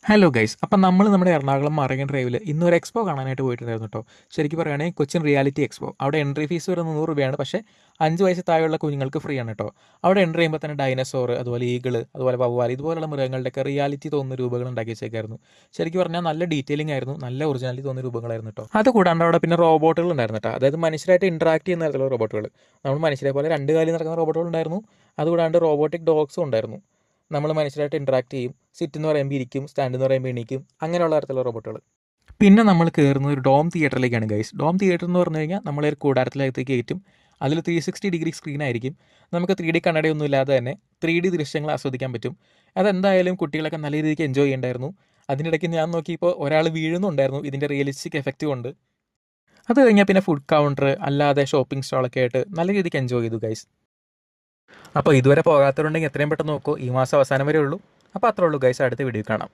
Hello guys, അപ്പം നമ്മൾ നമ്മുടെ എറണാകുളം മറൈൻ ഡ്രൈവിൽ ഇന്നൊരു എക്സ്പോ കാണാനായിട്ട് പോയിട്ടുണ്ടായിരുന്നു കേട്ടോ. ശരിക്കും പറയുകയാണെങ്കിൽ കൊച്ചിൻ റിയാലിറ്റി എക്സ്പോ. അവിടെ എൻട്രി ഫീസ് വരുന്നത് 100 രൂപയാണ്. പക്ഷേ 5 വയസ്സ് താഴെയുള്ള കുഞ്ഞുങ്ങൾക്ക് ഫ്രീ ആണ് കേട്ടോ. അവിടെ എൻട്രി ചെയ്യുമ്പോൾ തന്നെ ഡൈനസോർ, അതുപോലെ ഈഗിൾ, അതുപോലെ വവ്വാൽ, ഇതുപോലുള്ള മൃഗങ്ങളുടെയൊക്കെ റിയാലിറ്റി തോന്നുന്ന രൂപങ്ങൾ ഉണ്ടാക്കി വെച്ചേക്കായിരുന്നു. ശരിക്കും പറഞ്ഞാൽ നല്ല ഡീറ്റെയിലിംഗ് ആയിരുന്നു, നല്ല ഒറിജിനാലിറ്റി തോന്നുന്ന രൂപങ്ങളായിരുന്നു കേട്ടോ. അതുകൂടാണ്ട് അവിടെ പിന്നെ റോബോട്ടുകൾ ഉണ്ടായിരുന്നു കേട്ടോ. അതായത് മനുഷ്യരായിട്ട് ഇൻട്രാക്ട് ചെയ്യുന്ന തരത്തിലുള്ള റോബോട്ടുകൾ. നമ്മൾ മനുഷ്യരെ പോലെ രണ്ട് കാലിൽ നടക്കുന്ന റോബോട്ടുകൾ ഉണ്ടായിരുന്നു. അതുകൂടാണ്ട് റോബോട്ടിക് ഡോഗ്സും ഉണ്ടായിരുന്നു. നമ്മൾ മനുഷ്യരായിട്ട് ഇൻട്രാക്ട് ചെയ്യും. സിറ്റ് എന്ന് പറയുമ്പോൾ ഇരിക്കും, സ്റ്റാൻഡ് എന്ന് പറയുമ്പോൾ എണീക്കും, അങ്ങനെയുള്ള തരത്തിലുള്ള റോബോട്ടുകൾ. പിന്നെ നമ്മൾ കയറുന്നത് ഒരു ഡോം തിയേറ്ററിലേക്കാണ് ഗൈസ്. ഡോം തിയേറ്റർ എന്ന് പറഞ്ഞു കഴിഞ്ഞാൽ നമ്മളൊരു കൂടാരത്തിലേക്ക് കയറ്റും. അതിൽ 360 ഡിഗ്രി സ്ക്രീൻ ആയിരിക്കും. നമുക്ക് 3D കണ്ണടയൊന്നും ഇല്ലാതെ തന്നെ 3D ദൃശ്യങ്ങൾ ആസ്വദിക്കാൻ പറ്റും. അതെന്തായാലും കുട്ടികളൊക്കെ നല്ല രീതിക്ക് എൻജോയ് ചെയ്യേണ്ടായിരുന്നു. അതിനിടയ്ക്ക് ഞാൻ നോക്കിയപ്പോൾ ഒരാൾ വീഴുന്നുണ്ടായിരുന്നു ഇതിൻ്റെ റിയലിസ്റ്റിക് എഫക്റ്റ് കൊണ്ട്. അത് കഴിഞ്ഞാൽ പിന്നെ ഫുഡ് കൗണ്ടർ, അല്ലാതെ ഷോപ്പിംഗ് സ്റ്റോളൊക്കെ ആയിട്ട് നല്ല രീതിക്ക് എൻജോയ് ചെയ്തു ഗൈസ്. അപ്പോൾ ഇതുവരെ പോകാത്തവരുണ്ടെങ്കിൽ എത്രയും പെട്ടെന്ന് നോക്കൂ. ഈ മാസം അവസാനം വരെ ഉള്ളൂ. അപ്പോൾ അത്രേ ഉള്ളൂ ഗൈസ്. അടുത്ത വീഡിയോ കാണാം.